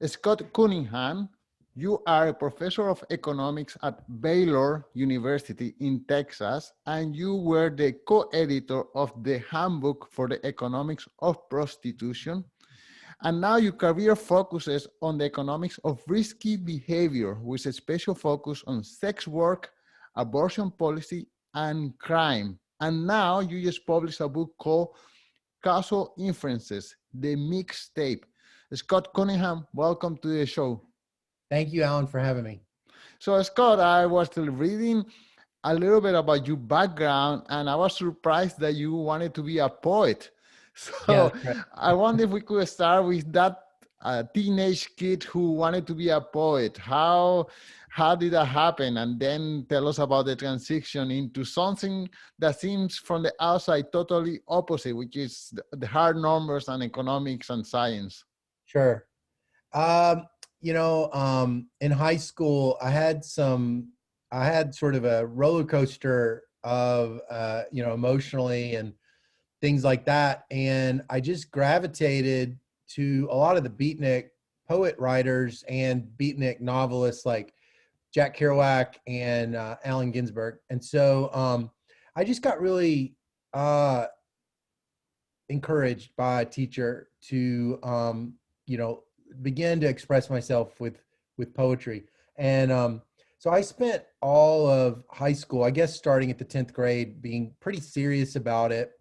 Scott Cunningham, you are a professor of economics at Baylor University in Texas, and you were the co-editor of the Handbook for the Economics of Prostitution. And now your career focuses on the economics of risky behavior, with a special focus on sex work, abortion policy, and crime. And now you just published a book called Causal Inferences, the mixtape. Scott Cunningham, welcome to the show. Thank you, Alan, for having me. So, Scott, I was reading a little bit about your background, and I was surprised that you wanted to be a poet. So, Yeah, right. I wonder if we could start with that teenage kid who wanted to be a poet. How did that happen? And then tell us about the transition into something that seems from the outside totally opposite, which is the hard numbers and economics and science. Sure. In high school, I had sort of a roller coaster of, emotionally and things like that. And I just gravitated to a lot of the beatnik poet writers and beatnik novelists like Jack Kerouac and Allen Ginsberg. And so I just got really encouraged by a teacher to, begin to express myself with poetry. And so I spent all of high school, I guess starting at the 10th grade, being pretty serious about it.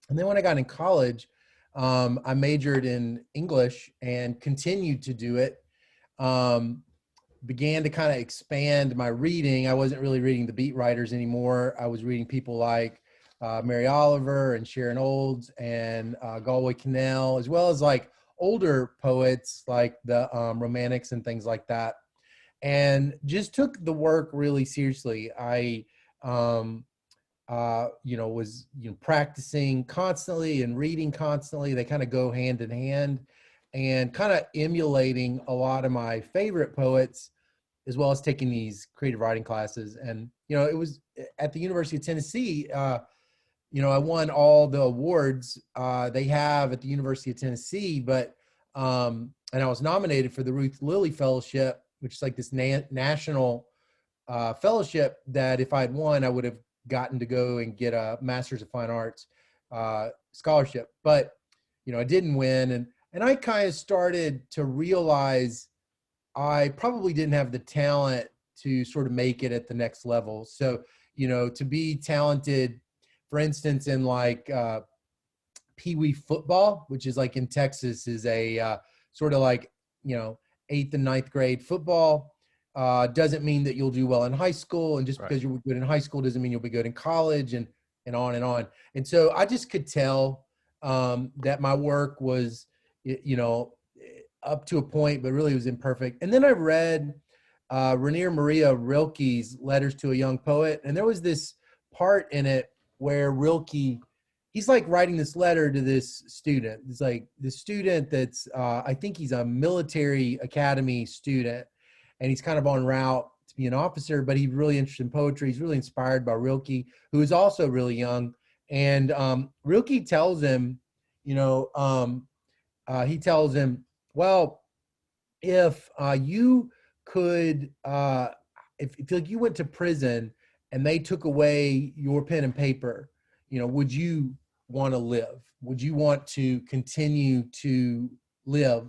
And then when I got in college, I majored in English and continued to do it. Began to kind of expand my reading. I wasn't really reading the beat writers anymore. I was reading people like Mary Oliver and Sharon Olds and Galway Kinnell, as well as like older poets like the Romantics and things like that, and just took the work really seriously. I was practicing constantly and reading constantly. They kind of go hand in hand, and kind of emulating a lot of my favorite poets, as well as taking these creative writing classes. And it was at the University of Tennessee. I won all the awards they have at the University of Tennessee, but and I was nominated for the Ruth Lilly Fellowship, which is like this national fellowship that if I had won, I would have gotten to go and get a Master's of Fine Arts scholarship. But I didn't win, and I kind of started to realize I probably didn't have the talent to sort of make it at the next level. So to be talented, for instance, in like Pee Wee football, which is like in Texas, is a sort of like 8th and 9th grade football. Doesn't mean that you'll do well in high school, and just because you're good in high school doesn't mean you'll be good in college, and on and on. And so I just could tell that my work was, up to a point, but really was imperfect. And then I read Rainier Maria Rilke's Letters to a Young Poet, and there was this part in it where Rilke, he's like writing this letter to this student. It's like the student that's, I think he's a military academy student, and he's kind of en route to be an officer, but he's really interested in poetry. He's really inspired by Rilke, who is also really young. And Rilke tells him, he tells him, well, if you could, if you went to prison and they took away your pen and paper, would you want to live? Would you want to continue to live?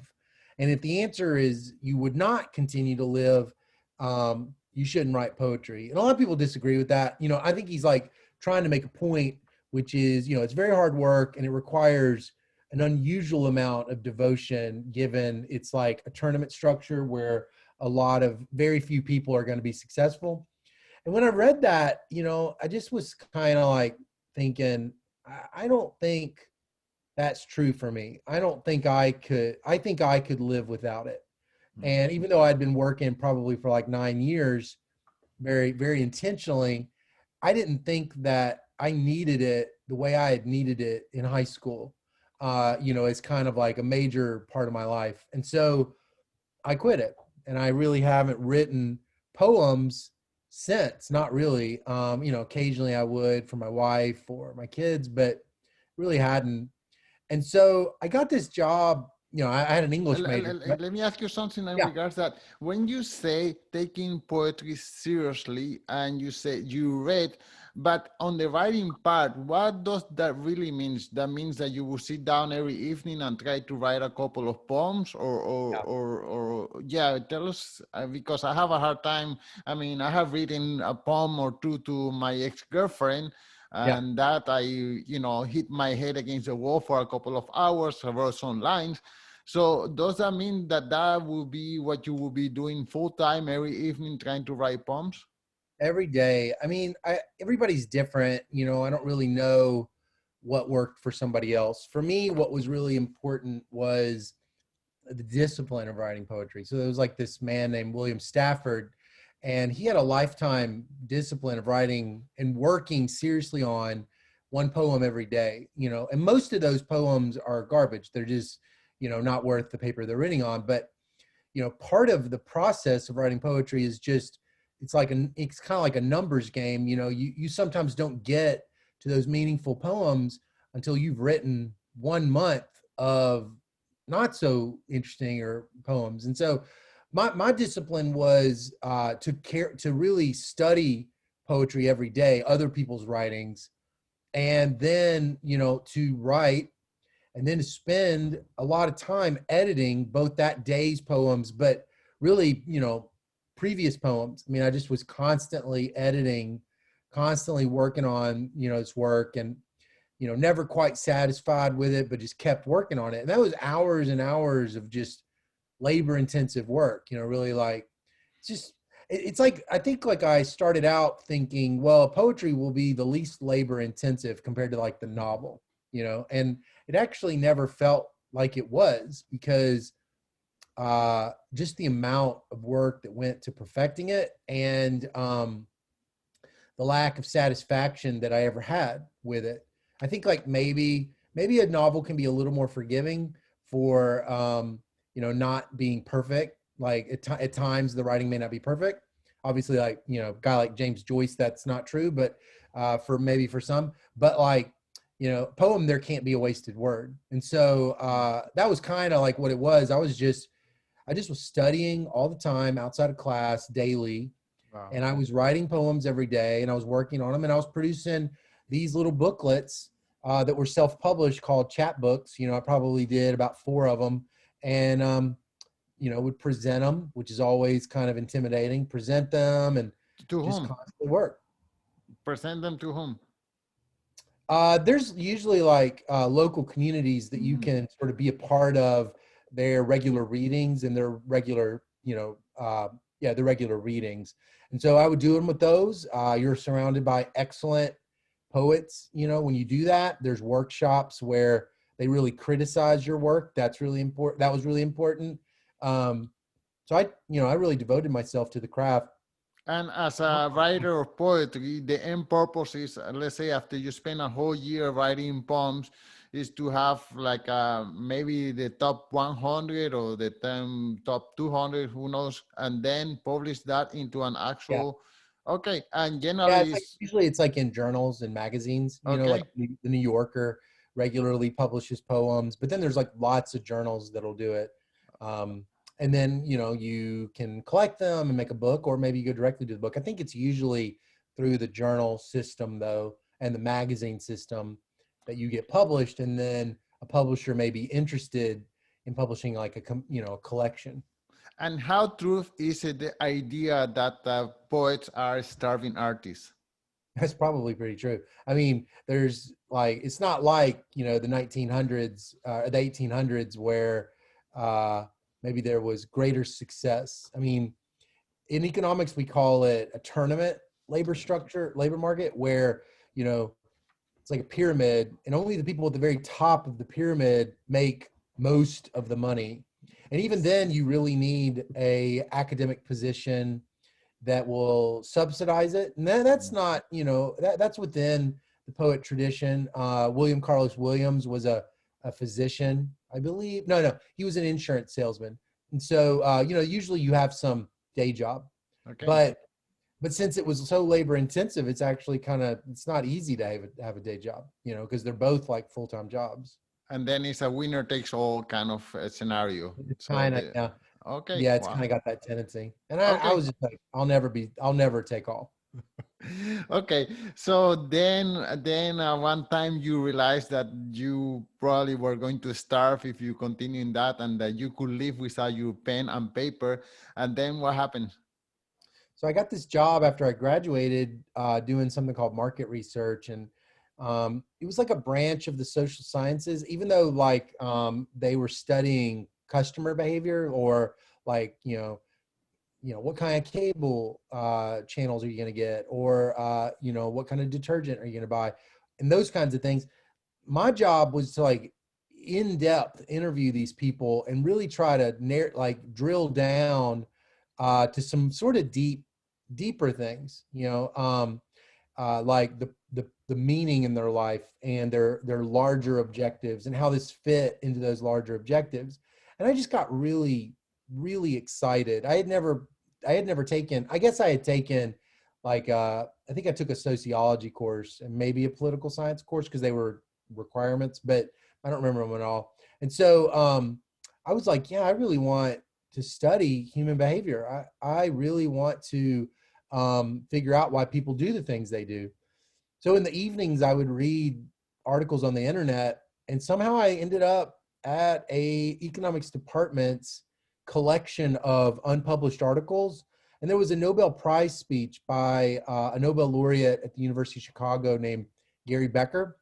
And if the answer is you would not continue to live, you shouldn't write poetry. And a lot of people disagree with that. I think he's like trying to make a point, which is, it's very hard work and it requires an unusual amount of devotion, given it's like a tournament structure where a lot of very few people are going to be successful. And when I read that, I just was kind of like thinking, I don't think that's true for me. I think I could live without it. And even though I'd been working probably for like 9 years, very, very intentionally, I didn't think that I needed it the way I had needed it in high school, as kind of like a major part of my life. And so I quit it, and I really haven't written poems since. Not really. Occasionally I would for my wife or my kids, but really hadn't. And so I got this job I had an English major. But Let me ask you something in yeah, regards that when you say taking poetry seriously and you say you read, but on the writing part, what does that really mean? That means that you will sit down every evening and try to write a couple of poems, yeah, or yeah, tell us, because I have a hard time. I mean, I have written a poem or two to my ex-girlfriend, yeah. and that I, hit my head against the wall for a couple of hours, I wrote some lines. So does that mean that that will be what you will be doing full time every evening, trying to write poems? Every day. I mean, everybody's different. I don't really know what worked for somebody else. For me, what was really important was the discipline of writing poetry. So there was like this man named William Stafford, and he had a lifetime discipline of writing and working seriously on one poem every day, and most of those poems are garbage. They're just, not worth the paper they're written on. But, part of the process of writing poetry is just, it's kind of like a numbers game. You sometimes don't get to those meaningful poems until you've written 1 month of not so interesting or poems. And so my discipline was to really study poetry every day, other people's writings, and then to write, and then to spend a lot of time editing both that day's poems, but really previous poems. I mean, I just was constantly editing, constantly working on this work, and never quite satisfied with it, but just kept working on it. And that was hours and hours of just labor intensive work, really, like, it's just, it's like, I think, like, I started out thinking, well, poetry will be the least labor intensive compared to like the novel, and it actually never felt like it was, because just the amount of work that went to perfecting it, and the lack of satisfaction that I ever had with it. I think, like, maybe a novel can be a little more forgiving for not being perfect. Like, at times the writing may not be perfect. Obviously, like, a guy like James Joyce, that's not true, but for some, but like, poem, there can't be a wasted word. And so that was kind of like what it was. I just was studying all the time outside of class daily, Wow. and I was writing poems every day, and I was working on them, and I was producing these little booklets that were self-published called chapbooks. I probably did about 4 of them, and would present them, which is always kind of intimidating. Present them and To just whom? constantly work. Present them to whom? There's usually like local communities that you Mm. can sort of be a part of their regular readings and their regular, the regular readings. And so I would do them with those. You're surrounded by excellent poets. When you do that, there's workshops where they really criticize your work. That's really important. That was really important. So I really devoted myself to the craft. And as a writer of poetry, the end purpose is, let's say, after you spend a whole year writing poems, is to have like maybe the top 100 or the top 200, who knows, and then publish that into an Yeah. actual. Okay, and Yeah, generally it's like is usually it's like in journals and magazines, like okay. the New Yorker regularly publishes poems, but then there's like lots of journals that'll do it. Um, and then, you can collect them and make a book, or maybe you go directly to the book. I think it's usually through the journal system though, and the magazine system, that you get published, and then a publisher may be interested in publishing like a collection. And how true is it the idea that poets are starving artists? That's probably pretty true. I mean, there's like, it's not like, the 1900s, the 1800s, where uh, maybe there was greater success. I mean, in economics, we call it a tournament labor market, where, it's like a pyramid, and only the people at the very top of the pyramid make most of the money. And even then, you really need a academic position that will subsidize it. And that's not, that's within the poet tradition. William Carlos Williams was a physician, I believe. No, he was an insurance salesman. And so, usually you have some day job, Okay. but since it was so labor intensive, it's actually it's not easy to have a day job, because they're both like full-time jobs. And then it's a winner takes all kind of scenario. It's So kind of, the, yeah. okay, Yeah, it's kind wow. of got that tendency. And I Okay. was just like, I'll never take all. Okay, so then one time you realized that you probably were going to starve if you continue in that, and that you could live without your pen and paper. And then what happened? So I got this job after I graduated, doing something called market research, and it was like a branch of the social sciences. Even though like they were studying customer behavior, or like what kind of cable channels are you going to get, or what kind of detergent are you going to buy, and those kinds of things. My job was to like in depth interview these people and really try to drill down to some sort of deeper things, like the meaning in their life and their larger objectives and how this fit into those larger objectives. And I just got really, really excited. I had never taken, I guess I had taken like I think I took a sociology course and maybe a political science course because they were requirements, but I don't remember them at all. And so I was like, yeah, I really want to study human behavior. I really want to figure out why people do the things they do. So in the evenings, I would read articles on the internet, and somehow I ended up at a economics department's collection of unpublished articles. And there was a Nobel Prize speech by a Nobel laureate at the University of Chicago named Gary Becker.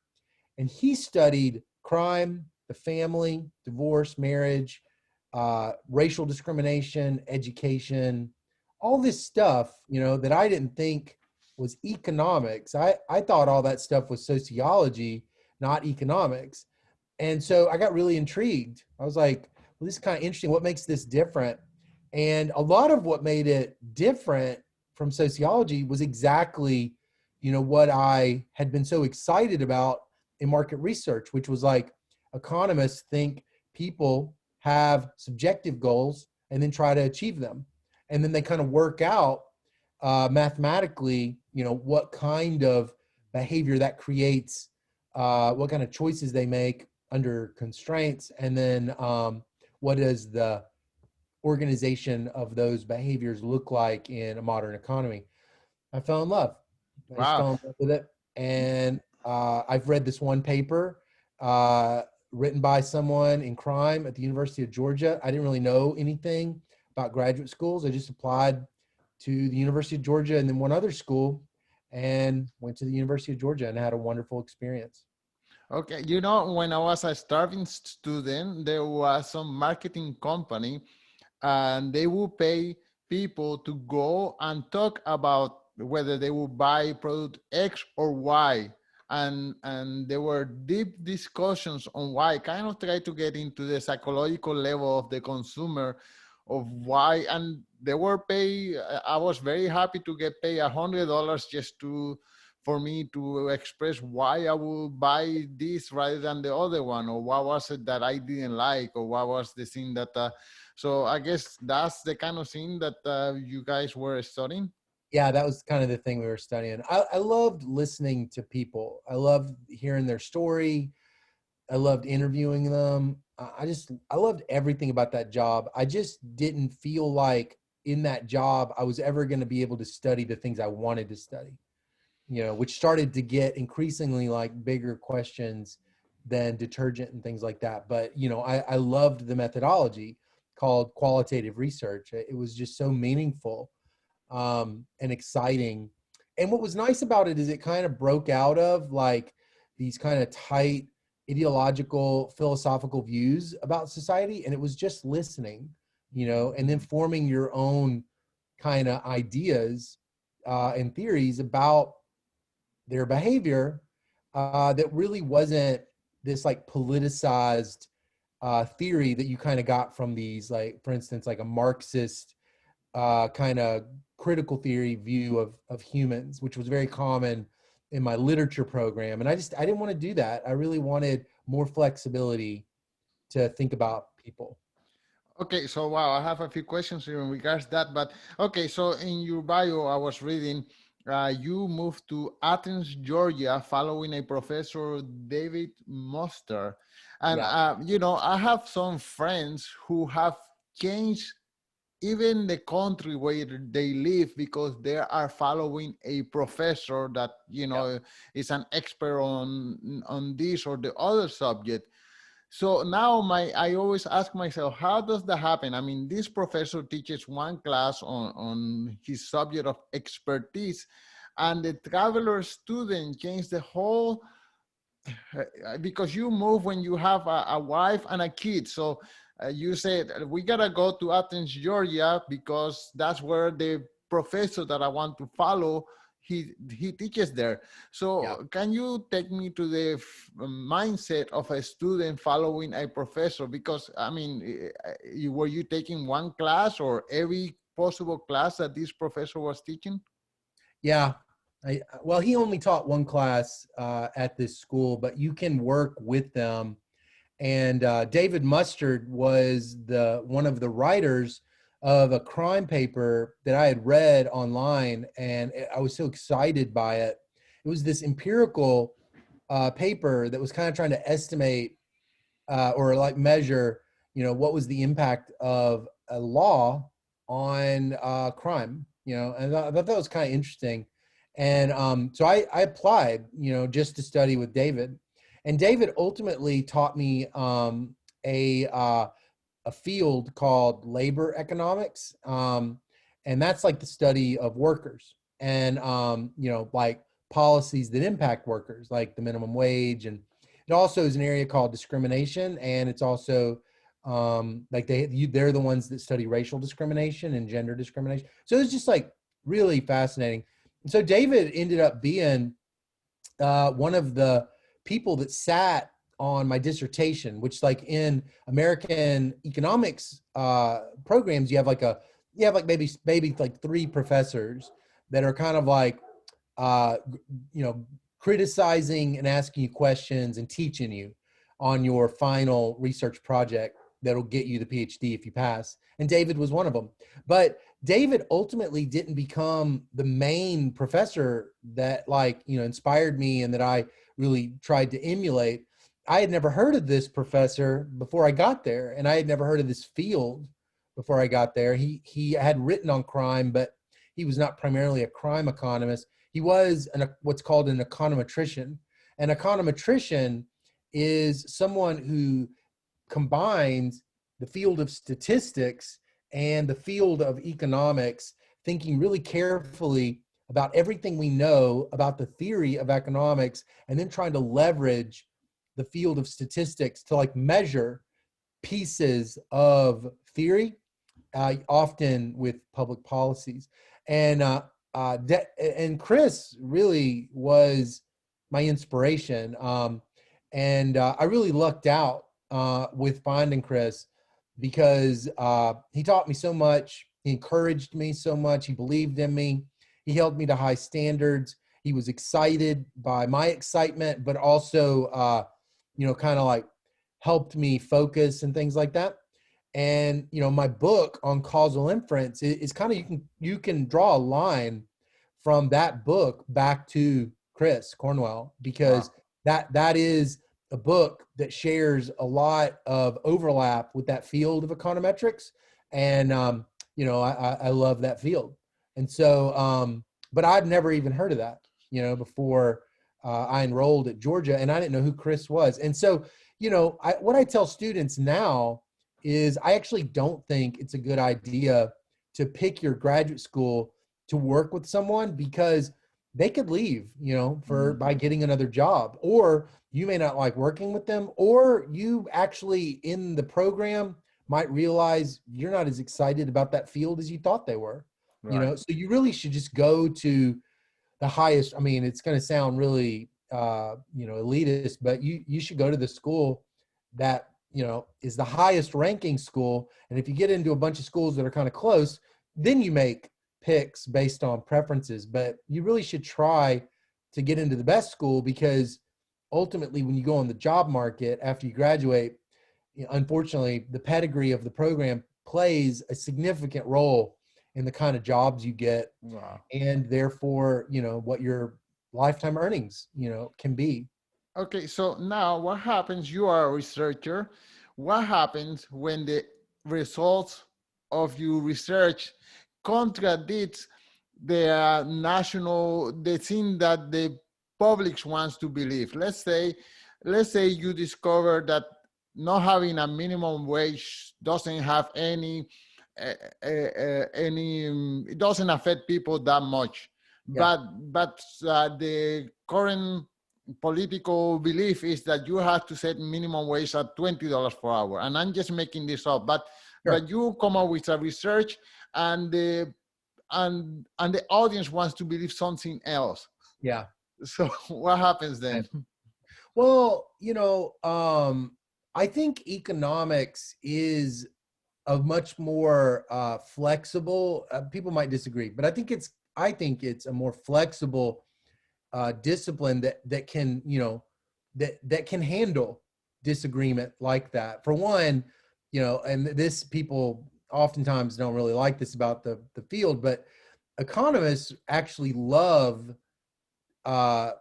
And he studied crime, the family, divorce, marriage, racial discrimination, education, all this stuff, that I didn't think was economics. I thought all that stuff was sociology, not economics. And so I got really intrigued. I was like, well, this is kind of interesting. What makes this different? And a lot of what made it different from sociology was exactly, what I had been so excited about in market research, which was like economists think people have subjective goals and then try to achieve them. And then they kind of work out mathematically, what kind of behavior that creates, what kind of choices they make under constraints, and then what does the organization of those behaviors look like in a modern economy. I fell in love. I just Wow. fell in love with it. And I've read this one paper uh, written by someone in crime at the University of Georgia. I didn't really know anything about graduate schools. I just applied to the University of Georgia and then one other school, and went to the University of Georgia and had a wonderful experience. Okay, when I was a starving student, there was some marketing company, and they would pay people to go and talk about whether they would buy product X or Y. And there were deep discussions on why, kind of try to get into the psychological level of the consumer of why. And they were pay, I was very happy to get paid $100 just for me to express why I would buy this rather than the other one, or what was it that I didn't like, or what was the thing that so I guess that's the kind of thing that you guys were studying. Yeah, that was kind of the thing we were studying. I loved listening to people. I loved hearing their story. I loved interviewing them. I loved everything about that job. I just didn't feel like in that job I was ever going to be able to study the things I wanted to study, which started to get increasingly like bigger questions than detergent and things like that. But, I loved the methodology called qualitative research. It was just so meaningful and exciting. And what was nice about it is it kind of broke out of like these kind of tight ideological, philosophical views about society. And it was just listening, and then forming your own kind of ideas and theories about their behavior that really wasn't this like politicized theory that you kind of got from these, like, for instance, like a Marxist kind of critical theory view of humans, which was very common in my literature program. And I didn't want to do that. I really wanted more flexibility to think about people. Okay, so wow, I have a few questions in regards to that, but okay, so in your bio, I was reading, you moved to Athens, Georgia, following a professor, David Moster. And, Yeah. I have some friends who have changed even the country where they live because they are following a professor that, Yeah. is an expert on this or the other subject. So now I always ask myself, how does that happen? I mean, this professor teaches one class on his subject of expertise, and the traveler student changed the whole, because you move when you have a wife and a kid. So you said, we gotta go to Athens, Georgia, because that's where the professor that I want to follow, he teaches there. Yeah. So can you take me to the mindset of a student following a professor? Because I mean, were you taking one class or every possible class that this professor was teaching? Yeah. Well, he only taught one class at this school, but you can work with them. And David Mustard was one of the writers of a crime paper that I had read online, and I was so excited by it. It was this empirical paper that was kind of trying to estimate or like measure, what was the impact of a law on crime, and I thought that was kind of interesting. And so I applied, just to study with David. And David ultimately taught me a field called labor economics. And that's like the study of workers and, like policies that impact workers, like the minimum wage. And it also is an area called discrimination. And it's also like they're the ones that study racial discrimination and gender discrimination. So it's just like really fascinating. And so David ended up being one of the people that sat on my dissertation, which like in American economics programs, you have like maybe like three professors that are kind of like, uh, criticizing and asking you questions and teaching you on your final research project that'll get you the PhD if you pass. And David was one of them. But David ultimately didn't become the main professor that inspired me and that I really tried to emulate. I had never heard of this professor before I got there, and I had never heard of this field before I got there. He had written on crime, but he was not primarily a crime economist. He was what's called an econometrician. An econometrician is someone who combines the field of statistics and the field of economics, thinking really carefully about everything we know about the theory of economics, and then trying to leverage the field of statistics to like measure pieces of theory, often with public policies. And and Chris really was my inspiration. And I really lucked out with finding Chris because he taught me so much. He encouraged me so much. He believed in me. He held me to high standards. He was excited by my excitement, but also, kind of like helped me focus and things like that. And, my book on causal inference is kind of, you can draw a line from that book back to Chris Cornwell, because Wow. that is a book that shares a lot of overlap with that field of econometrics. And, I love that field. And so, but I'd never even heard of that, before I enrolled at Georgia, and I didn't know who Chris was. And so, what I tell students now is I actually don't think it's a good idea to pick your graduate school to work with someone, because they could leave, by getting another job, or you may not like working with them, or you actually in the program might realize you're not as excited about that field as you thought they were, Right. so you really should just go to the highest. I mean, it's going to sound really, elitist, but you should go to the school that, is the highest ranking school. And if you get into a bunch of schools that are kind of close, then you make picks based on preferences. But you really should try to get into the best school, because ultimately when you go on the job market after you graduate, unfortunately, the pedigree of the program plays a significant role in the kind of jobs you get, Wow. and therefore, what your lifetime earnings, can be. Okay, so now what happens? You are a researcher. What happens when the results of your research contradicts the thing that the public wants to believe? Let's say you discover that not having a minimum wage doesn't have it doesn't affect people that much, Yeah, but the current political belief is that you have to set minimum wage at $20 per hour. And I'm just making this up, sure. but you come up with a research, and the audience wants to believe something else. Yeah. So what happens then? Right. Well, I think economics is a much more flexible. People might disagree, but I think it's a more flexible discipline that can that can handle disagreement like that. For one, and this people oftentimes don't really like this about the field, but economists actually love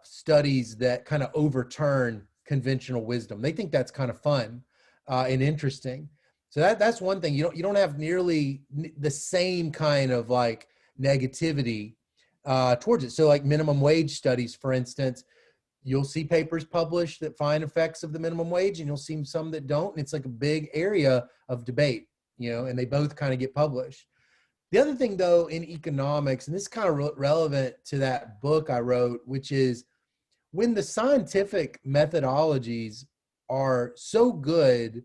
studies that kind of overturn conventional wisdom. They think that's kind of fun and interesting. So that's one thing. You don't have nearly the same kind of like negativity towards it. So like minimum wage studies, for instance, you'll see papers published that find effects of the minimum wage, and you'll see some that don't. And it's like a big area of debate, and they both kind of get published. The other thing, though, in economics, and this is kind of relevant to that book I wrote, which is when the scientific methodologies are so good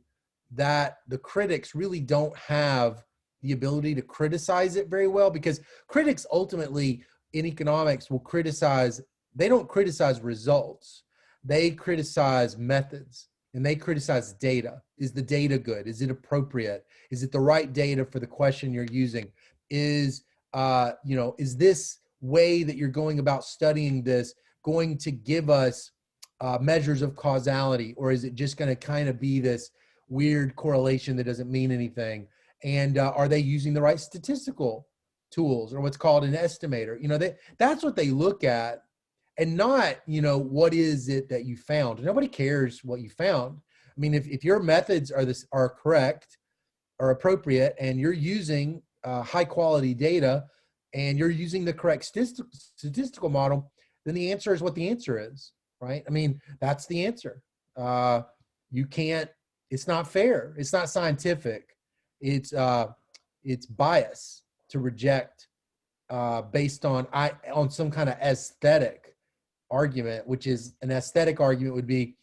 that the critics really don't have the ability to criticize it very well, because critics ultimately in economics will criticize, they don't criticize results, they criticize methods. And they criticize data. Is the data good? Is it appropriate? Is it the right data for the question you're using? Is this way that you're going about studying this going to give us measures of causality, or is it just going to kind of be this weird correlation that doesn't mean anything? And are they using the right statistical tools, or what's called an estimator? That's what they look at, and not, what is it that you found? Nobody cares what you found. I mean, if your methods are correct or appropriate, and you're using high quality data, and you're using the correct statistical model, then the answer is what the answer is, right? I mean, that's the answer. You can't, it's not fair. It's not scientific. It's bias to reject based on some kind of aesthetic argument, which is an aesthetic argument would be,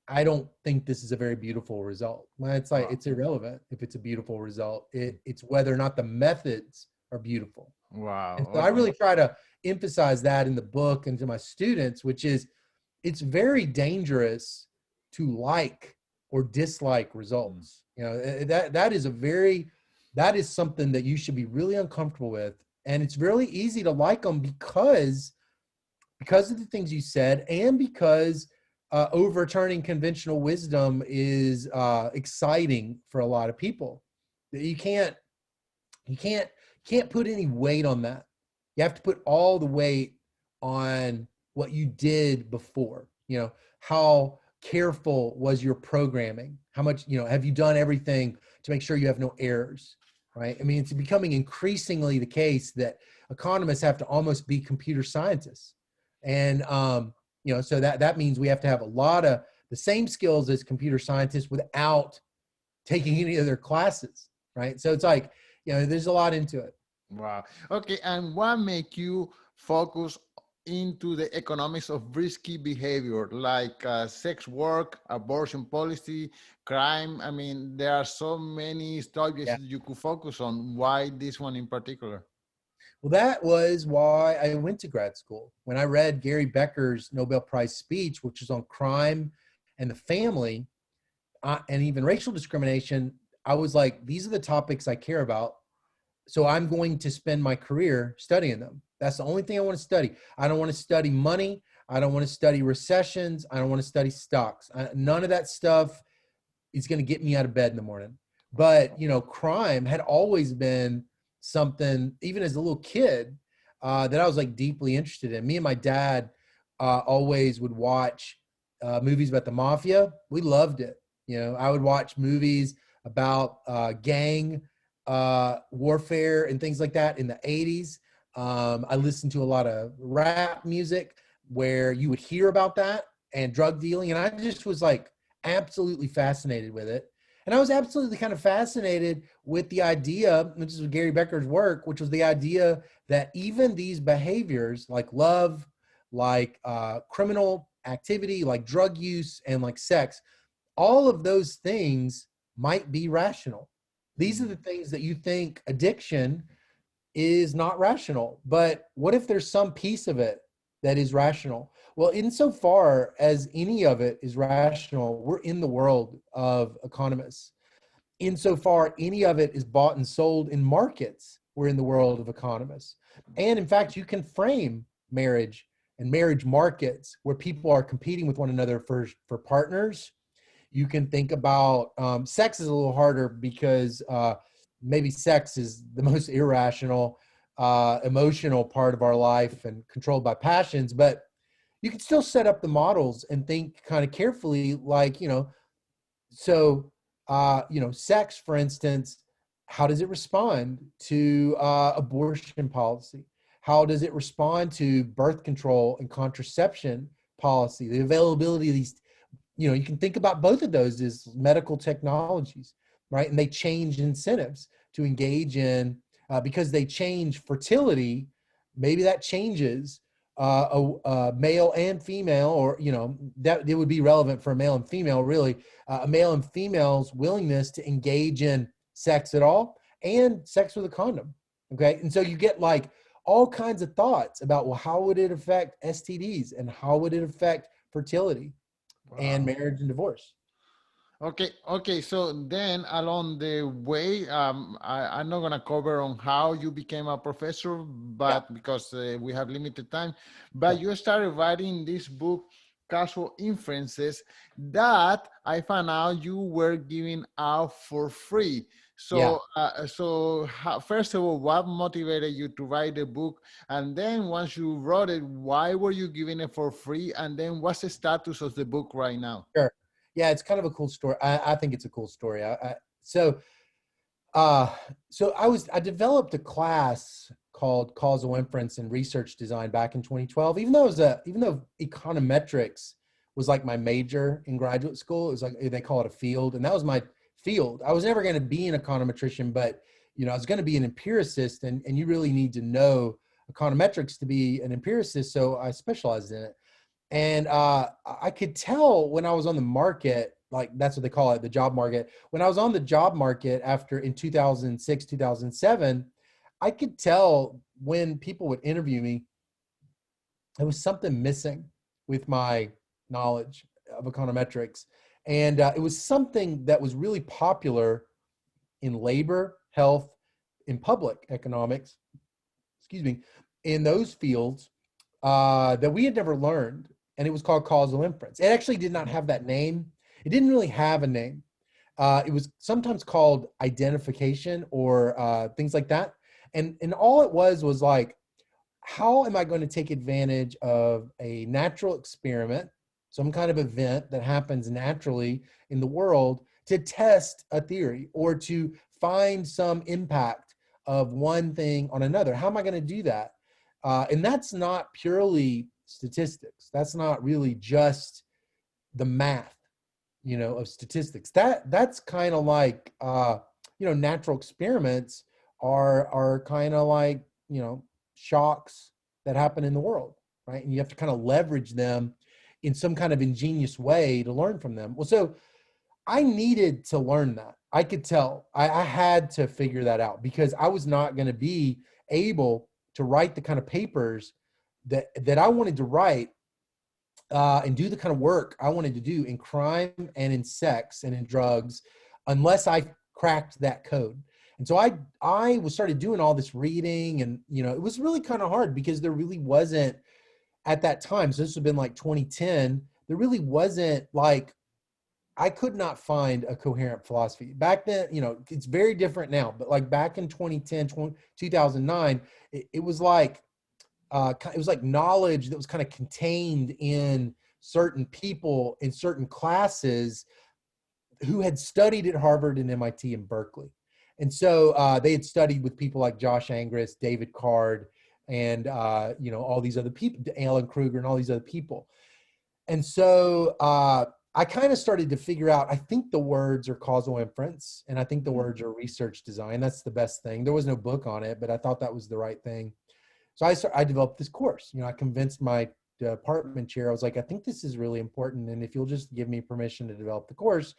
I don't think this is a very beautiful result. Well, it's like, it's irrelevant if it's a beautiful result. It's whether or not the methods are beautiful. Wow. And so I really try to emphasize that in the book and to my students, which is, it's very dangerous to like or dislike results. That is something that you should be really uncomfortable with. And it's really easy to like them because of the things you said, and because overturning conventional wisdom is exciting for a lot of people. You can't put any weight on that. You have to put all the weight on what you did before. How careful was your programming? How much, have you done everything to make sure you have no errors, right? I mean, it's becoming increasingly the case that economists have to almost be computer scientists. And, so that means we have to have a lot of the same skills as computer scientists without taking any of their classes, right? So it's like, there's a lot into it. Wow. Okay. And what make you focus into the economics of risky behavior, like sex work, abortion policy, crime? I mean, there are so many subjects you could focus on. Why this one in particular? Well, that was why I went to grad school. When I read Gary Becker's Nobel Prize speech, which was on crime and the family, and even racial discrimination, I was like, these are the topics I care about. So I'm going to spend my career studying them. That's the only thing I want to study. I don't want to study money. I don't want to study recessions. I don't want to study stocks. None of that stuff is going to get me out of bed in the morning. But, crime had always been something, even as a little kid, that I was like deeply interested in. Me and my dad always would watch movies about the mafia. We loved it. You know, I would watch movies about gang warfare and things like that in the 80s. I listened to a lot of rap music where you would hear about that and drug dealing. And I just was like absolutely fascinated with it. And I was absolutely kind of fascinated with the idea, which is Gary Becker's work, which was the idea that even these behaviors like love, like criminal activity, like drug use and like sex, all of those things might be rational. These are the things that you think addiction is not rational. But what if there's some piece of it that is rational? Well, insofar as any of it is rational, we're in the world of economists. Insofar any of it is bought and sold in markets, we're in the world of economists. And in fact, you can frame marriage and marriage markets where people are competing with one another for partners. You can think about sex is a little harder because maybe sex is the most irrational, emotional part of our life and controlled by passions, but you can still set up the models and think kind of carefully, like, so, sex, for instance, how does it respond to abortion policy? How does it respond to birth control and contraception policy? The availability of these, you can think about both of those as medical technologies, right? And they change incentives to engage in, because they change fertility, maybe that changes a male and female, or, that it would be relevant for a male and female, really, a male and female's willingness to engage in sex at all and sex with a condom. Okay. And so you get like all kinds of thoughts about, well, how would it affect STDs and how would it affect fertility and marriage and divorce? Okay. So then along the way, I'm not gonna cover on how you became a professor, but because we have limited time, but you started writing this book, Causal Inferences, that I found out you were giving out for free. So, first of all, what motivated you to write the book? And then once you wrote it, why were you giving it for free? And then what's the status of the book right now? Sure. Yeah, it's kind of a cool story. I think it's a cool story. I developed a class called Causal Inference and Research Design back in 2012. Even though econometrics was like my major in graduate school, it was like they call it a field, and that was my field. I was never going to be an econometrician, but I was going to be an empiricist, and you really need to know econometrics to be an empiricist. So I specialized in it. And I could tell when I was on the market, like that's what they call it, the job market. When I was on the job market in 2006, 2007, I could tell when people would interview me, there was something missing with my knowledge of econometrics. And it was something that was really popular in labor, health, in public economics, in those fields that we had never learned. And it was called causal inference. It actually did not have that name. It didn't really have a name. It was sometimes called identification or things like that. And all it was like, how am I going to take advantage of a natural experiment, some kind of event that happens naturally in the world, to test a theory or to find some impact of one thing on another? How am I going to do that? And that's not purely statistics. That's not really just the math, of statistics. That's kind of like, natural experiments are kind of like, shocks that happen in the world, right? And you have to kind of leverage them in some kind of ingenious way to learn from them. Well, so I needed to learn that. I could tell I had to figure that out, because I was not going to be able to write the kind of papers that I wanted to write and do the kind of work I wanted to do in crime and in sex and in drugs, unless I cracked that code. And so I started doing all this reading, and it was really kind of hard, because there really wasn't at that time. So this would have been like 2010. There really wasn't, like, I could not find a coherent philosophy back then. It's very different now, but like back in 2010, 2009, it was like knowledge that was kind of contained in certain people in certain classes who had studied at Harvard and MIT and Berkeley. And so they had studied with people like Josh Angrist, David Card, and all these other people, Alan Kruger and all these other people. And so I kind of started to figure out, I think the words are causal inference, and I think the words are research design. That's the best thing. There was no book on it, but I thought that was the right thing. So I developed this course. I convinced my department chair. I was like, I think this is really important. And if you'll just give me permission to develop the course,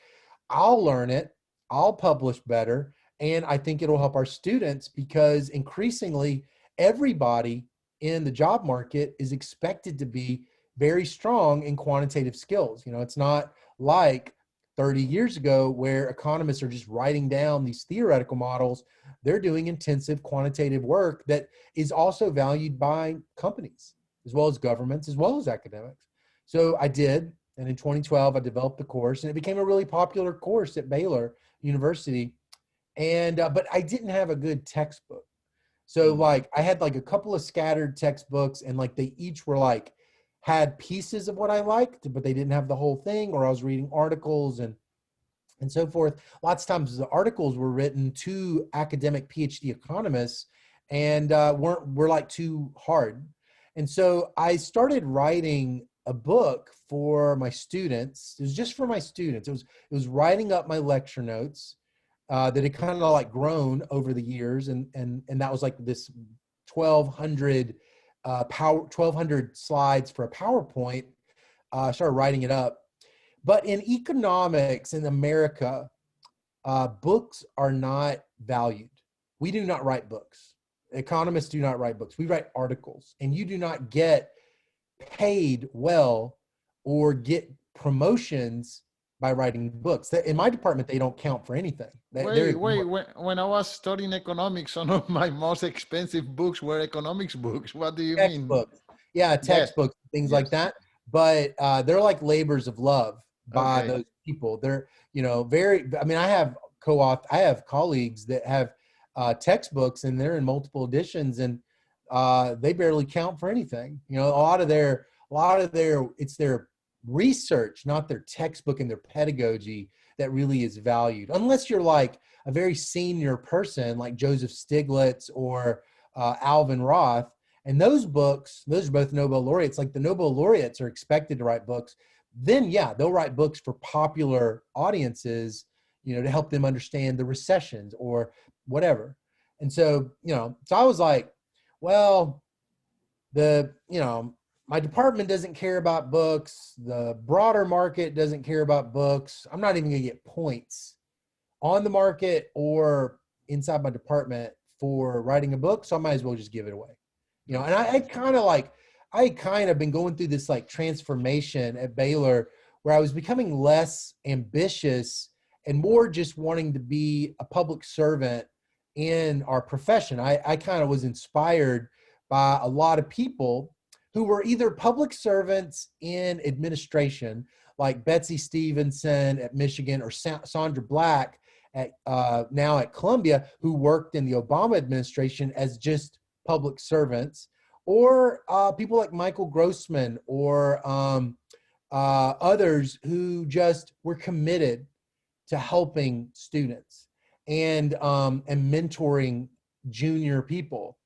I'll learn it, I'll publish better, and I think it'll help our students, because increasingly everybody in the job market is expected to be very strong in quantitative skills. It's not like 30 years ago where economists are just writing down these theoretical models. They're doing intensive quantitative work that is also valued by companies, as well as governments, as well as academics. So I did. And in 2012, I developed the course, and it became a really popular course at Baylor University. And, but I didn't have a good textbook. So like I had like a couple of scattered textbooks, and like they each were like, had pieces of what I liked, but they didn't have the whole thing, or I was reading articles and so forth. Lots of times the articles were written to academic PhD economists and were like too hard. And so I started writing a book for my students. It was just for my students. It was writing up my lecture notes that had kind of like grown over the years, and that was like this 1,200 slides for a PowerPoint. I started writing it up. But in economics in America, books are not valued. We do not write books. Economists do not write books. We write articles, and you do not get paid well or get promotions by writing books. In my department, they don't count for anything. Wait. When I was studying economics, some of my most expensive books were economics books. What do you mean? Textbooks. Yeah, textbooks, things like that. But they're like labors of love by those people. They're, I have colleagues that have textbooks, and they're in multiple editions, and they barely count for anything. A lot of their it's their research, not their textbook and their pedagogy, that really is valued. Unless you're like a very senior person like Joseph Stiglitz or Alvin Roth. And those books, those are both Nobel laureates. Like the Nobel laureates are expected to write books. Then yeah, they'll write books for popular audiences, to help them understand the recessions or whatever. And so, so I was like, well, my department doesn't care about books. The broader market doesn't care about books. I'm not even going to get points on the market or inside my department for writing a book. So I might as well just give it away. And I kind of been going through this like transformation at Baylor where I was becoming less ambitious and more just wanting to be a public servant in our profession. I kind of was inspired by a lot of people who were either public servants in administration, like Betsy Stevenson at Michigan, or Sandra Black at now at Columbia, who worked in the Obama administration as just public servants, or people like Michael Grossman or others who just were committed to helping students and mentoring junior people.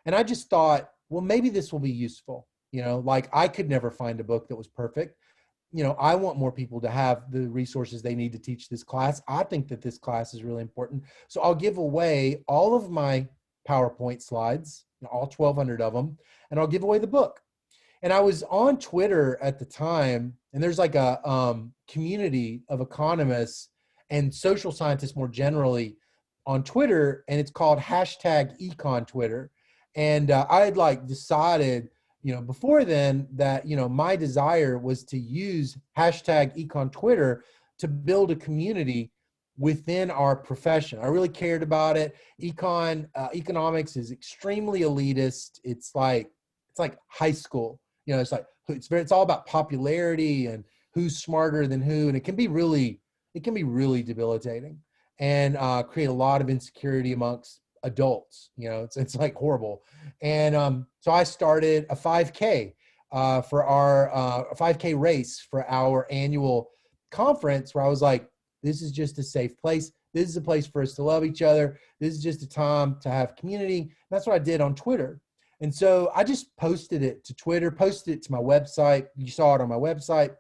And I just thought, well, maybe this will be useful. Like I could never find a book that was perfect. I want more people to have the resources they need to teach this class. I think that this class is really important. So I'll give away all of my PowerPoint slides, all 1,200 of them, and I'll give away the book. And I was on Twitter at the time, and there's like a community of economists and social scientists more generally on Twitter, and it's called #EconTwitter. And I had like decided, before then that, my desire was to use #EconTwitter to build a community within our profession. I really cared about it. Economics is extremely elitist. It's like high school. It's all about popularity and who's smarter than who, and it can be really debilitating and create a lot of insecurity amongst adults. It's like horrible. And so I started a 5K for our 5K race for our annual conference, where I was like, this is just a safe place. This is a place for us to love each other. This is just a time to have community. And that's what I did on Twitter. And so I just posted it to Twitter, posted it to my website. You saw it on my website.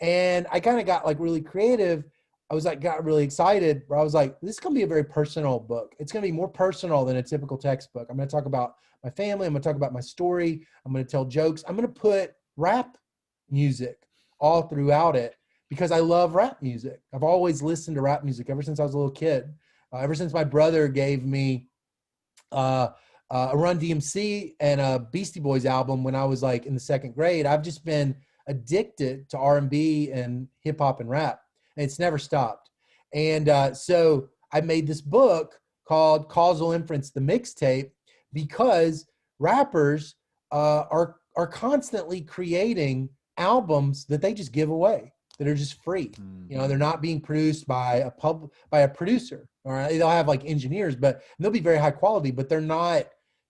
And I kind of got like really creative. I was like, got really excited, where I was like, this is going to be a very personal book. It's going to be more personal than a typical textbook. I'm going to talk about my family. I'm going to talk about my story. I'm going to tell jokes. I'm going to put rap music all throughout it because I love rap music. I've always listened to rap music ever since I was a little kid. Ever since my brother gave me a Run DMC and a Beastie Boys album when I was like in the second grade, I've just been addicted to R&B and hip hop and rap. And it's never stopped. And so I made this book called Causal Inference, the mixtape, because rappers are constantly creating albums that they just give away, that are just free. Mm-hmm. You know, they're not being produced by a producer. All right, they'll have like engineers, but they'll be very high quality, but they're not,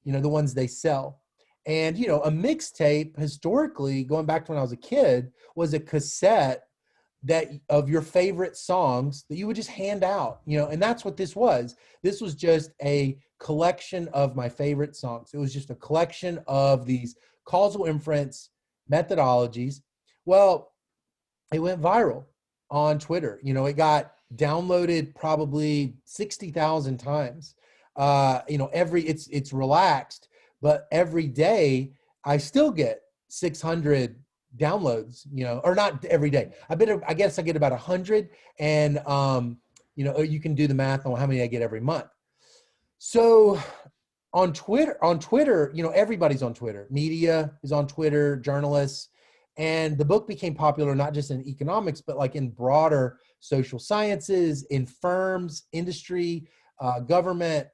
you know, the ones they sell. And, you know, a mixtape historically, going back to when I was a kid, was a cassette that of your favorite songs that you would just hand out, you know, and that's what this was. This was just a collection of my favorite songs. It was just a collection of these causal inference methodologies. Well, it went viral on Twitter. You know, it got downloaded probably 60,000 times. You know, it's relaxed, but every day I still get 600 downloads, you know, or not every day. I guess I get about 100, and you know, you can do the math on how many I get every month. So on Twitter, you know, everybody's on Twitter. Media is on Twitter, journalists, and the book became popular not just in economics, but like in broader social sciences, in firms, industry, government,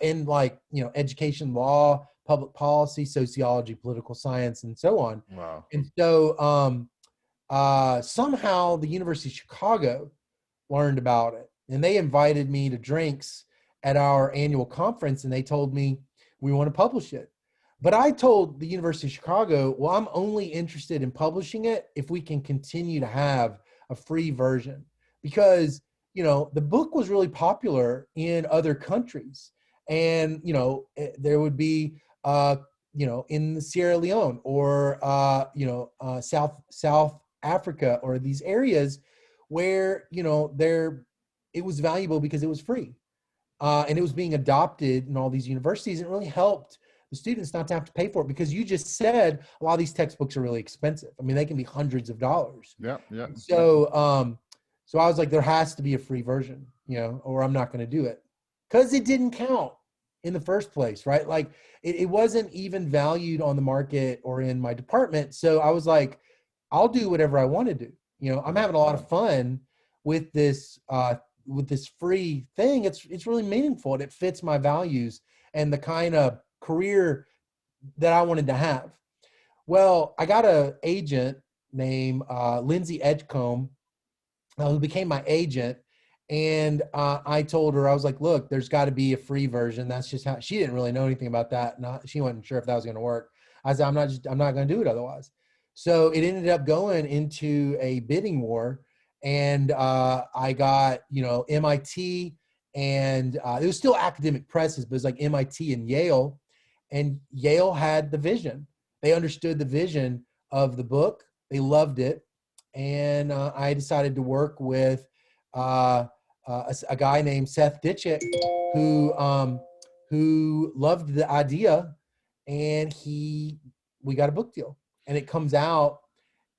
in like, you know, education, law, public policy, sociology, political science, and so on. Wow. And so somehow the University of Chicago learned about it, and they invited me to drinks at our annual conference, and they told me, we want to publish it. But I told the University of Chicago, well, I'm only interested in publishing it if we can continue to have a free version, because, you know, the book was really popular in other countries. And, you know, there would be, you know, in Sierra Leone or, you know, South Africa, or these areas where, you know, it was valuable because it was free. And it was being adopted in all these universities. It really helped the students not to have to pay for it, because you just said a lot of these textbooks are really expensive. I mean, they can be hundreds of dollars. Yeah, yeah. So, so I was like, there has to be a free version, you know, or I'm not going to do it, because it didn't count in the first place, right? Like it wasn't even valued on the market or in my department. So I was like, I'll do whatever I want to do. You know, I'm having a lot of fun with this free thing. It's really meaningful, and it fits my values and the kind of career that I wanted to have. Well, I got an agent named Lindsay Edgecombe, who became my agent. And I told her, I was like, look, there's got to be a free version. That's just how. She didn't really know anything about that. She wasn't sure if that was going to work. I said, I'm not going to do it otherwise. So it ended up going into a bidding war. And I got, you know, MIT, and it was still academic presses, but it was like MIT and Yale. And Yale had the vision. They understood the vision of the book. They loved it. And I decided to work with a guy named Seth Ditchett, who loved the idea, and we got a book deal, and it comes out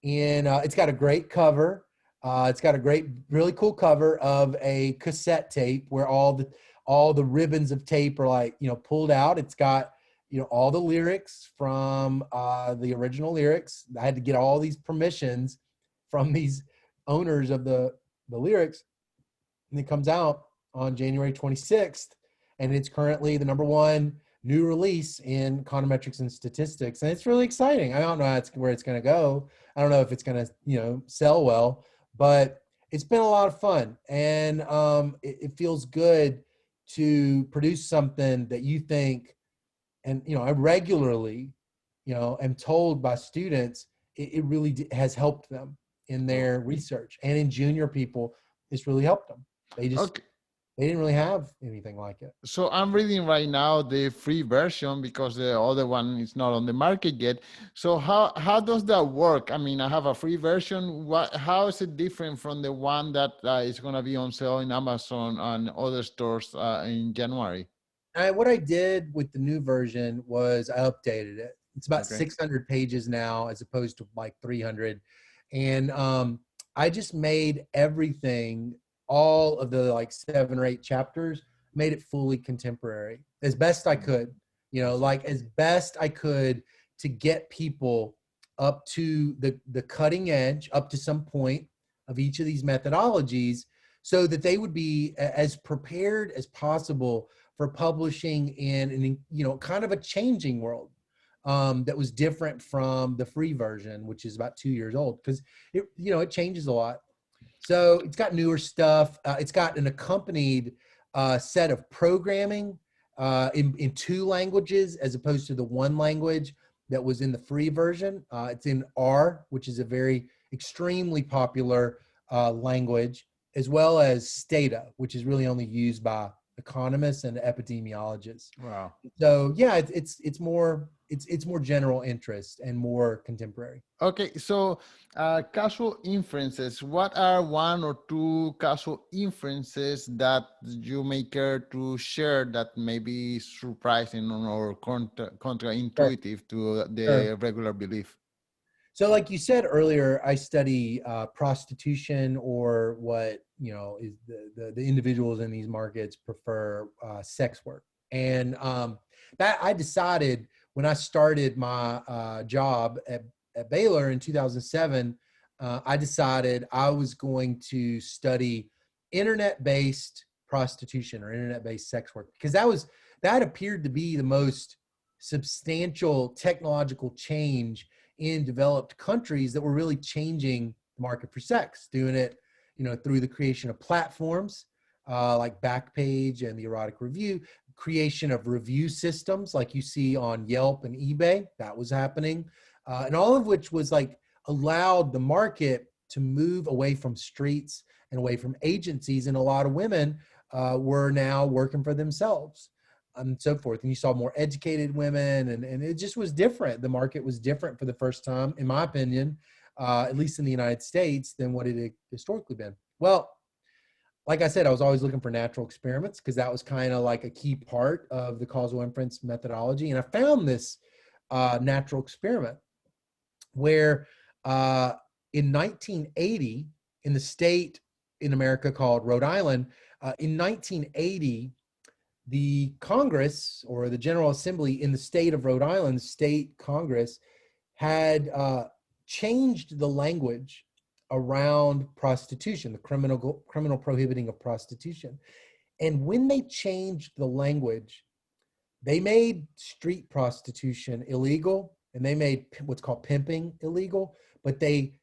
in, it's got a great cover. It's got a great, really cool cover of a cassette tape where all the ribbons of tape are like, you know, pulled out. It's got, you know, all the lyrics from the original lyrics. I had to get all these permissions from these owners of the lyrics. And it comes out on January 26th. And it's currently the #1 new release in econometrics and statistics. And it's really exciting. I don't know where it's going to go. I don't know if it's going to, you know, sell well, but it's been a lot of fun. And it feels good to produce something that you think, and, you know, I regularly am told by students, it really has helped them in their research, and in junior people, it's really helped them. Okay. They didn't really have anything like it. So I'm reading right now the free version because the other one is not on the market yet. So how does that work? I mean, I have a free version. How is it different from the one that is going to be on sale in Amazon and other stores in January? What I did with the new version was I updated it. It's about Okay. 600 pages now, as opposed to like 300. And I just made everything, all of the like 7 or 8 chapters, made it fully contemporary as best I could, like as best I could, to get people up to the cutting edge, up to some point of each of these methodologies, so that they would be as prepared as possible for publishing in an, kind of a changing world that was different from the free version, which is about 2 years old, because it changes a lot. So it's got newer stuff. It's got an accompanied set of programming in 2 languages, as opposed to the 1 language that was in the free version. It's in R, which is a very extremely popular language, as well as Stata, which is really only used by economists and epidemiologists. Wow. So yeah, it's more general interest and more contemporary. Okay, so causal inferences. What are 1 or 2 causal inferences that you may care to share that may be surprising or contra-intuitive to Sure. the regular belief? So like you said earlier, I study prostitution, or what, is the individuals in these markets prefer sex work. And that I decided when I started my job at Baylor in 2007, I decided I was going to study internet-based prostitution, or internet-based sex work, because that appeared to be the most substantial technological change in developed countries that were really changing the market for sex, doing it, through the creation of platforms like Backpage and the Erotic Review, creation of review systems like you see on Yelp and eBay. That was happening, and all of which was like allowed the market to move away from streets and away from agencies, and a lot of women were now working for themselves and so forth. And you saw more educated women, and it just was different. The market was different for the first time, in my opinion, at least in the United States, than what it had historically been. Well, like I said, I was always looking for natural experiments, because that was kind of like a key part of the causal inference methodology. And I found this natural experiment where in 1980, in the state in America called Rhode Island, in 1980, the Congress, or the General Assembly in the state of Rhode Island, state Congress, had changed the language around prostitution, the criminal prohibiting of prostitution. And when they changed the language, they made street prostitution illegal, and they made what's called pimping illegal, but they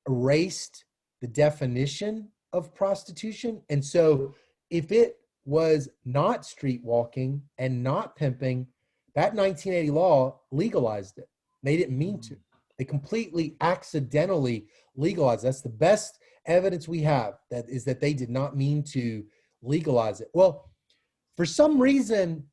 erased the definition of prostitution. And so if it was not street walking and not pimping, that 1980 law legalized it. They didn't mean to. They completely accidentally legalized. That's the best evidence we have, that they did not mean to legalize it. Well, for some reason,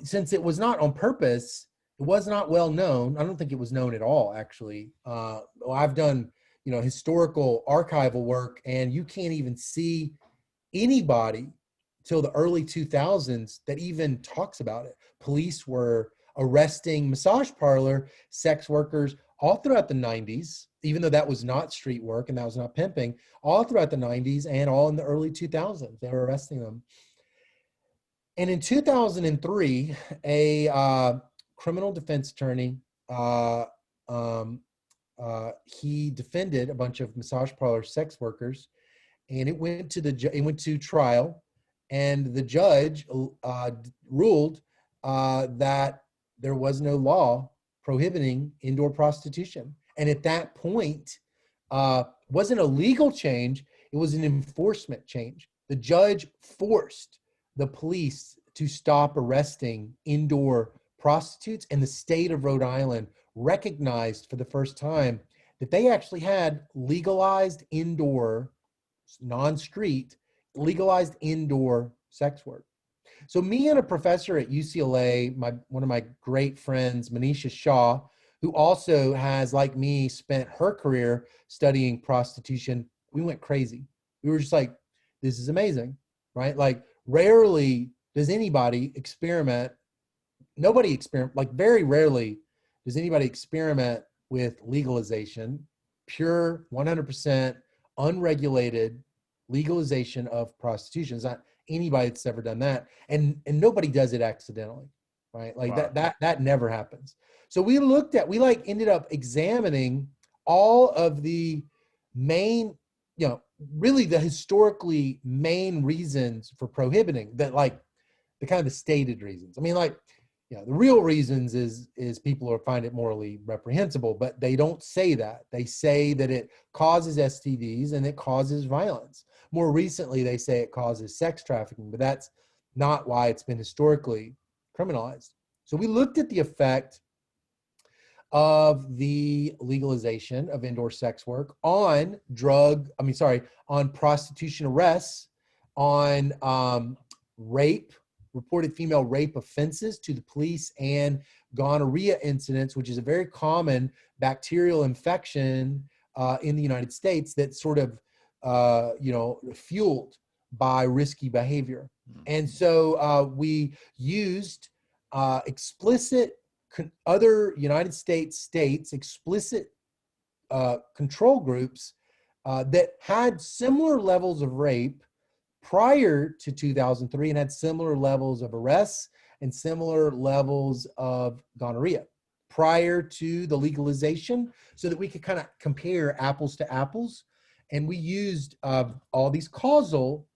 since it was not on purpose, it was not well known. I don't think it was known at all, actually. I've done, historical archival work, and you can't even see anybody till the early 2000s that even talks about it. Police were arresting massage parlor sex workers all throughout the 90s, even though that was not street work and that was not pimping. All throughout the 90s and all in the early 2000s, they were arresting them. And in 2003, a criminal defense attorney, he defended a bunch of massage parlor sex workers, and it went to trial, and the judge ruled that there was no law prohibiting indoor prostitution. And at that point, it wasn't a legal change, it was an enforcement change. The judge forced the police to stop arresting indoor prostitutes, and the state of Rhode Island recognized for the first time that they actually had legalized indoor, non-street, legalized indoor sex work. So me and a professor at UCLA, one of my great friends, Manisha Shah, who also has, like me, spent her career studying prostitution, we went crazy. We were just like, this is amazing, right? Like rarely does anybody experiment, like very rarely does anybody experiment with legalization, pure 100% unregulated legalization of prostitution. It's not anybody that's ever done that, and nobody does it accidentally, right? Like Wow. that never happens. So we ended up examining all of the main, really the historically main reasons for prohibiting that, like the kind of the stated reasons. I mean, like, the real reasons is people find it morally reprehensible, but they don't say that. They say that it causes STDs and it causes violence. More recently, they say it causes sex trafficking, but that's not why it's been historically criminalized. So we looked at the effect of the legalization of indoor sex work on on prostitution arrests, on rape, reported female rape offenses to the police, and gonorrhea incidents, which is a very common bacterial infection in the United States that's sort of, fueled by risky behavior. And so we used explicit other United States explicit control groups that had similar levels of rape prior to 2003 and had similar levels of arrests and similar levels of gonorrhea prior to the legalization, so that we could kind of compare apples to apples. And we used all these causal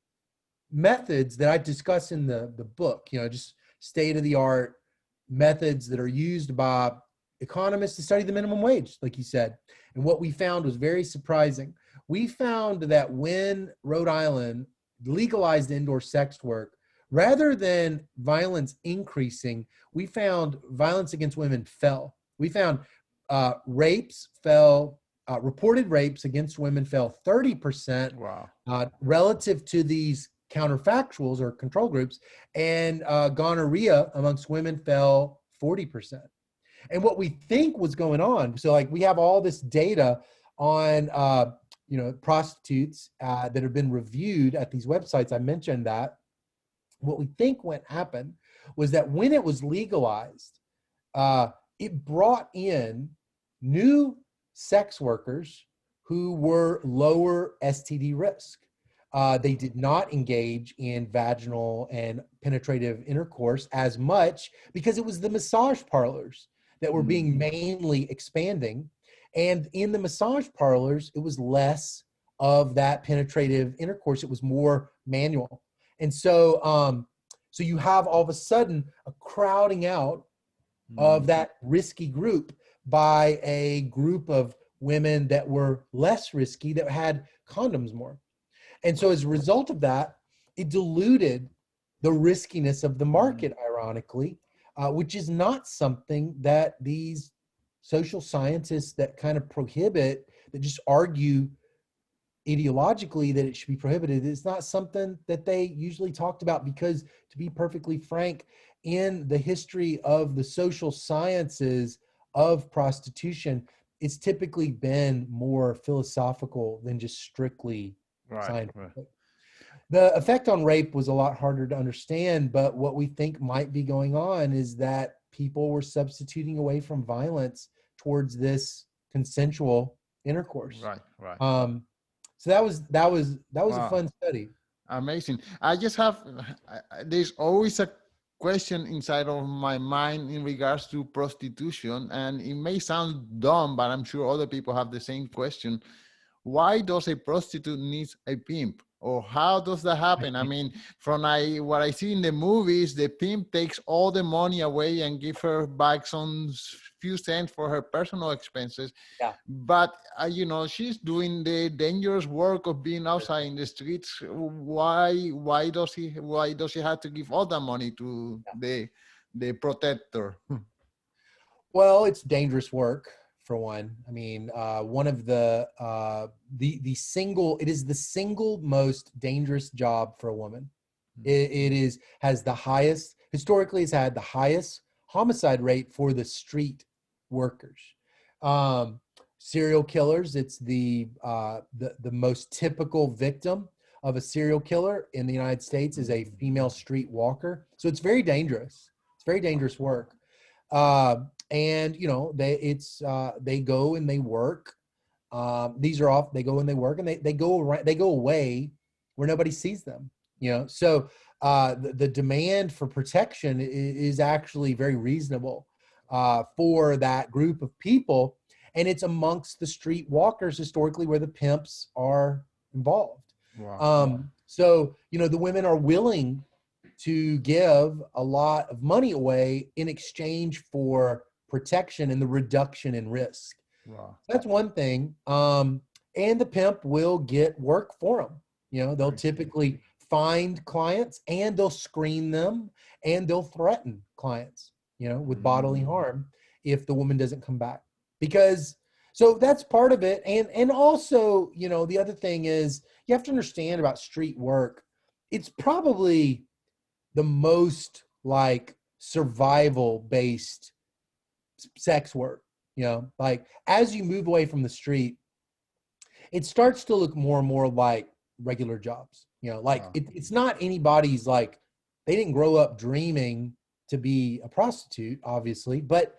methods that I discuss in the book, just state-of-the-art methods that are used by economists to study the minimum wage, like you said. And what we found was very surprising. We found that when Rhode Island legalized indoor sex work, rather than violence increasing, we found violence against women fell. We found rapes fell, reported rapes against women fell 30%. Wow. Relative to these counterfactuals or control groups, and gonorrhea amongst women fell 40%. And what we think was going on, so like we have all this data on prostitutes that have been reviewed at these websites. I mentioned that. What we think happened was that when it was legalized, it brought in new sex workers who were lower STD risk. They did not engage in vaginal and penetrative intercourse as much because it was the massage parlors that were being mainly expanding. And in the massage parlors, it was less of that penetrative intercourse. It was more manual. And so, so you have all of a sudden a crowding out of that risky group by a group of women that were less risky, that had condoms more. And so as a result of that, it diluted the riskiness of the market, ironically, which is not something that these social scientists that kind of prohibit, that just argue ideologically that it should be prohibited, is not something that they usually talked about, because, to be perfectly frank, in the history of the social sciences of prostitution, it's typically been more philosophical than just strictly scientific. Right. The effect on rape was a lot harder to understand, but what we think might be going on is that people were substituting away from violence towards this consensual intercourse. Right. So that was wow. A fun study. Amazing. I just have, there's always a question inside of my mind in regards to prostitution, and it may sound dumb, but I'm sure other people have the same question. Why does a prostitute need a pimp? Or how does that happen? I mean, from what I see in the movies, the pimp takes all the money away and give her back some few cents for her personal expenses. Yeah. But she's doing the dangerous work of being outside in the streets. Why does she have to give all that money to the the protector? Well, it's dangerous work for one. I mean, one of it is the single most dangerous job for a woman. Historically has had the highest homicide rate for the street workers. Serial killers, it's the most typical victim of a serial killer in the United States is a female street walker. So it's very dangerous. It's very dangerous work. And you know, they go and they work. They go and they work, and they go away where nobody sees them. You know, so the demand for protection is actually very reasonable for that group of people, and it's amongst the street walkers historically where the pimps are involved. Wow. So you know, the women are willing to give a lot of money away in exchange for protection and the reduction in risk. Wow. That's one thing. And the pimp will get work for them. You know, they'll typically find clients and they'll screen them and they'll threaten clients, you know, with bodily harm if the woman doesn't come back. So that's part of it. And also, you know, the other thing is you have to understand about street work. It's probably the most like survival based sex work, you know, like as you move away from the street, it starts to look more and more like regular jobs, you know, like it's not anybody's, like they didn't grow up dreaming to be a prostitute, obviously, but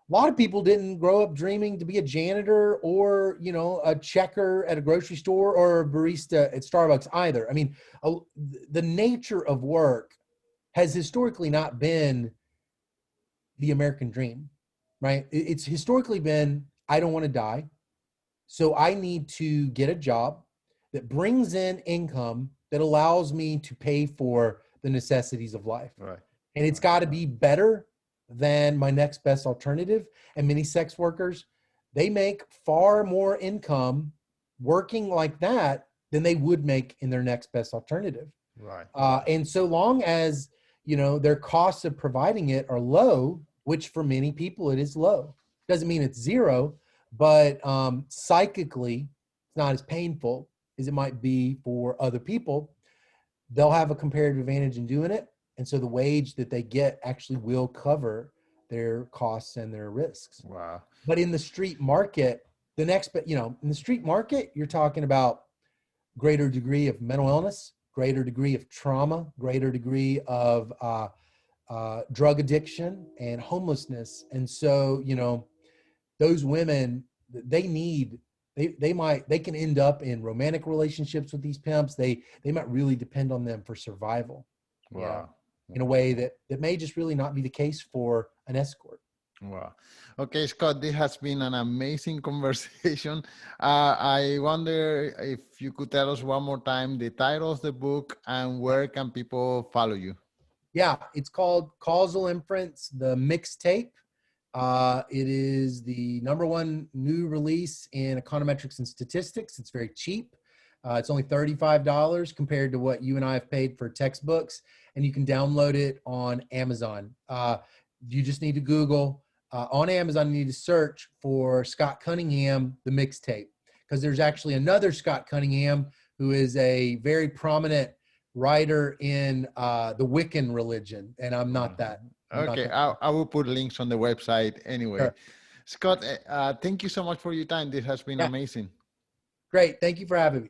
a lot of people didn't grow up dreaming to be a janitor or, you know, a checker at a grocery store or a barista at Starbucks either. I mean, the nature of work has historically not been the American dream, right? It's historically been, I don't want to die, so I need to get a job that brings in income that allows me to pay for the necessities of life. Right. And it's got to be better than my next best alternative. And many sex workers, they make far more income working like that than they would make in their next best alternative. Right. And so long as, you know, their costs of providing it are low, which for many people it is low. Doesn't mean it's zero, but psychically it's not as painful as it might be for other people. They'll have a comparative advantage in doing it. And so the wage that they get actually will cover their costs and their risks. Wow. But in the street market, in the street market, you're talking about greater degree of mental illness, greater degree of trauma, greater degree of drug addiction and homelessness. And so, you know, those women, they can end up in romantic relationships with these pimps. They might really depend on them for survival. Wow. Yeah, in a way that may just really not be the case for an escort. Wow. Okay, Scott, this has been an amazing conversation. I wonder if you could tell us one more time the title of the book and where can people follow you? Yeah, it's called Causal Inference, the mixtape. It is the #1 new release in econometrics and statistics. It's very cheap. It's only $35 compared to what you and I have paid for textbooks, and you can download it on Amazon. You just need to Google on Amazon. You need to search for Scott Cunningham, the mixtape, because there's actually another Scott Cunningham who is a very prominent writer in the Wiccan religion, and I'm not that. Okay, I will put links on the website anyway. Sure. Scott, thank you so much for your time. This has been amazing. Great. Thank you for having me.